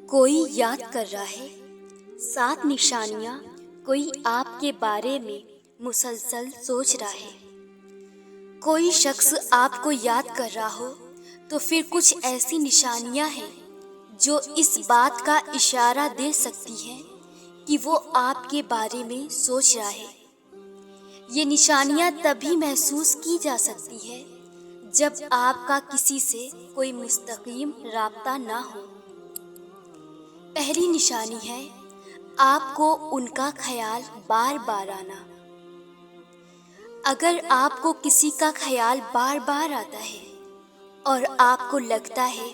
کوئی یاد کر رہا ہے 7 نشانیاں، کوئی آپ کے بارے میں مسلسل سوچ رہا ہے۔ کوئی شخص آپ کو یاد کر رہا ہو تو پھر کچھ ایسی نشانیاں ہیں جو اس بات کا اشارہ دے سکتی ہیں کہ وہ آپ کے بارے میں سوچ رہا ہے۔ یہ نشانیاں تبھی محسوس کی جا سکتی ہے جب آپ کا کسی سے کوئی مستقیم رابطہ نہ ہو۔ پہلی نشانی ہے آپ کو ان کا خیال بار بار آنا۔ اگر آپ کو کسی کا خیال بار بار آتا ہے اور آپ کو لگتا ہے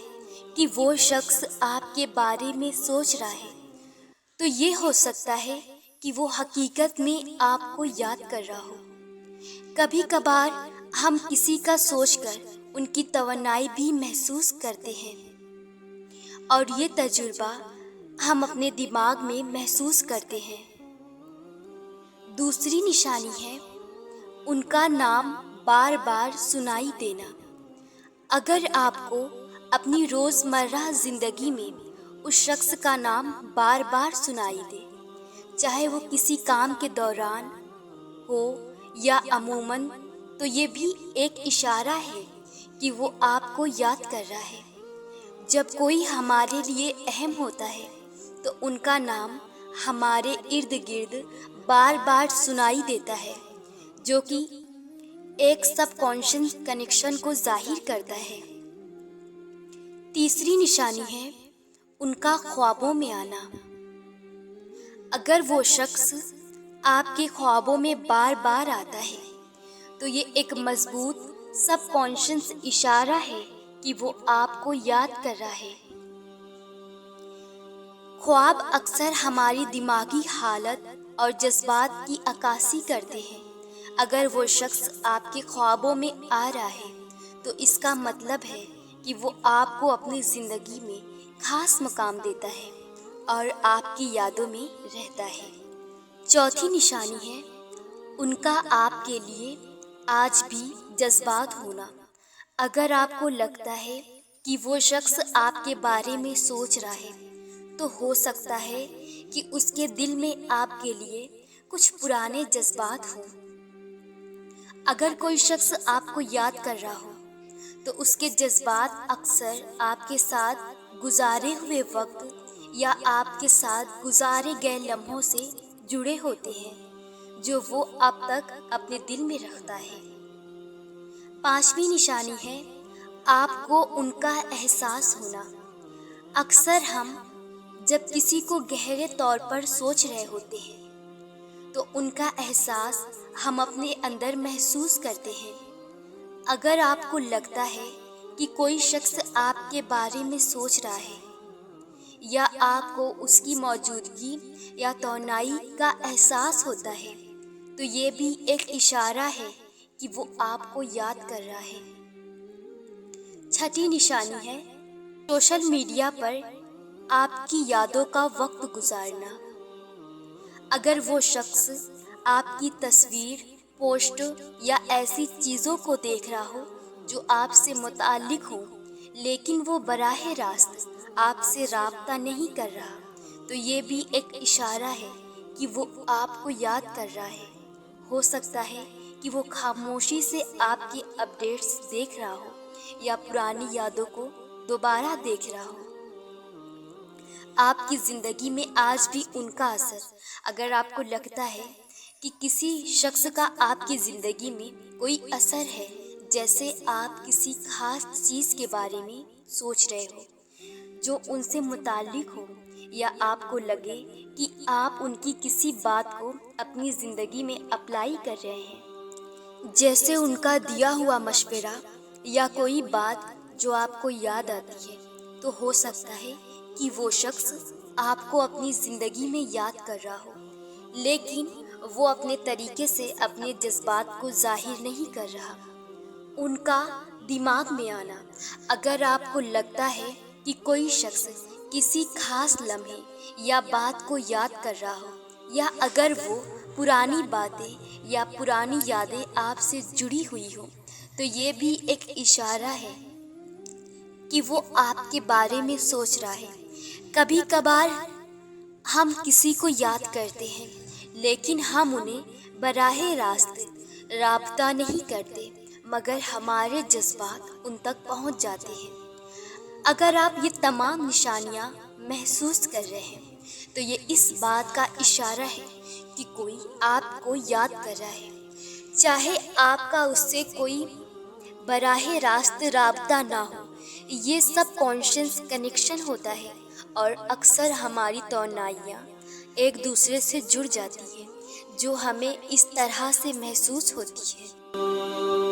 کہ وہ شخص آپ کے بارے میں سوچ رہا ہے تو یہ ہو سکتا ہے کہ وہ حقیقت میں آپ کو یاد کر رہا ہو۔ کبھی کبھار ہم کسی کا سوچ کر ان کی توانائی بھی محسوس کرتے ہیں اور یہ تجربہ ہم اپنے دماغ میں محسوس کرتے ہیں۔ دوسری نشانی ہے ان کا نام بار بار سنائی دینا۔ اگر آپ کو اپنی روزمرہ زندگی میں اس شخص کا نام بار بار سنائی دے، چاہے وہ کسی کام کے دوران ہو یا عموماً، تو یہ بھی ایک اشارہ ہے کہ وہ آپ کو یاد کر رہا ہے۔ جب کوئی ہمارے لیے اہم ہوتا ہے تو ان کا نام ہمارے ارد گرد بار بار سنائی دیتا ہے، جو کہ ایک سب کانشس کنیکشن کو ظاہر کرتا ہے۔ تیسری نشانی ہے ان کا خوابوں میں آنا۔ اگر وہ شخص آپ کے خوابوں میں بار بار آتا ہے تو یہ ایک مضبوط سب کانشس اشارہ ہے کہ وہ آپ کو یاد کر رہا ہے۔ خواب اکثر ہماری دماغی حالت اور جذبات کی عکاسی کرتے ہیں۔ اگر وہ شخص آپ کے خوابوں میں آ رہا ہے تو اس کا مطلب ہے کہ وہ آپ کو اپنی زندگی میں خاص مقام دیتا ہے اور آپ کی یادوں میں رہتا ہے۔ چوتھی نشانی ہے ان کا آپ کے لیے آج بھی جذبات ہونا۔ اگر آپ کو لگتا ہے کہ وہ شخص آپ کے بارے میں سوچ رہا ہے تو ہو سکتا ہے کہ اس کے دل میں آپ کے لیے کچھ پرانے جذبات ہوں۔ اگر کوئی شخص آپ کو یاد کر رہا ہو تو اس کے جذبات اکثر آپ کے ساتھ گزارے ہوئے وقت یا آپ کے ساتھ گزارے گئے لمحوں سے جڑے ہوتے ہیں جو وہ اب تک اپنے دل میں رکھتا ہے۔ پانچویں نشانی ہے آپ کو ان کا احساس ہونا۔ اکثر ہم جب کسی کو گہرے طور پر سوچ رہے ہوتے ہیں تو ان کا احساس ہم اپنے اندر محسوس کرتے ہیں۔ اگر آپ کو لگتا ہے کہ کوئی شخص آپ کے بارے میں سوچ رہا ہے یا آپ کو اس کی موجودگی یا توانائی کا احساس ہوتا ہے تو یہ بھی ایک اشارہ ہے کہ وہ آپ کو یاد کر رہا ہے۔ چھٹی نشانی ہے سوشل میڈیا پر آپ کی یادوں کا وقت گزارنا۔ اگر وہ شخص آپ کی تصویر، پوسٹ یا ایسی چیزوں کو دیکھ رہا ہو جو آپ سے متعلق ہوں لیکن وہ براہ راست آپ سے رابطہ نہیں کر رہا تو یہ بھی ایک اشارہ ہے کہ وہ آپ کو یاد کر رہا ہے۔ ہو سکتا ہے کہ وہ خاموشی سے آپ کی اپڈیٹس دیکھ رہا ہو یا پرانی یادوں کو دوبارہ دیکھ رہا ہو۔ آپ کی زندگی میں آج بھی ان کا اثر۔ اگر آپ کو لگتا ہے کہ کسی شخص کا آپ کی زندگی میں کوئی اثر ہے، جیسے آپ کسی خاص چیز کے بارے میں سوچ رہے ہو جو ان سے متعلق ہو، یا آپ کو لگے کہ آپ ان کی کسی بات کو اپنی زندگی میں اپلائی کر رہے ہیں، جیسے ان کا دیا ہوا مشورہ یا کوئی بات جو آپ کو یاد آتی ہے، تو ہو سکتا ہے کہ وہ شخص آپ کو اپنی زندگی میں یاد کر رہا ہو لیکن وہ اپنے طریقے سے اپنے جذبات کو ظاہر نہیں کر رہا۔ ان کا دماغ میں آنا۔ اگر آپ کو لگتا ہے کہ کوئی شخص کسی خاص لمحے یا بات کو یاد کر رہا ہو، یا اگر وہ پرانی باتیں یا پرانی یادیں آپ سے جڑی ہوئی ہوں، تو یہ بھی ایک اشارہ ہے کہ وہ آپ کے بارے میں سوچ رہا ہے۔ کبھی کبھار ہم کسی کو یاد کرتے ہیں لیکن ہم انہیں براہ راست رابطہ نہیں کرتے، مگر ہمارے جذبات ان تک پہنچ جاتے ہیں۔ اگر آپ یہ تمام نشانیاں محسوس کر رہے ہیں تو یہ اس بات کا اشارہ ہے کہ کوئی آپ کو یاد کر رہا ہے، چاہے آپ کا اس سے کوئی براہ راست رابطہ نہ ہو۔ یہ سب کانشنس کنیکشن ہوتا ہے، اور اکثر ہماری توانائیاں ایک دوسرے سے جڑ جاتی ہیں جو ہمیں اس طرح سے محسوس ہوتی ہے۔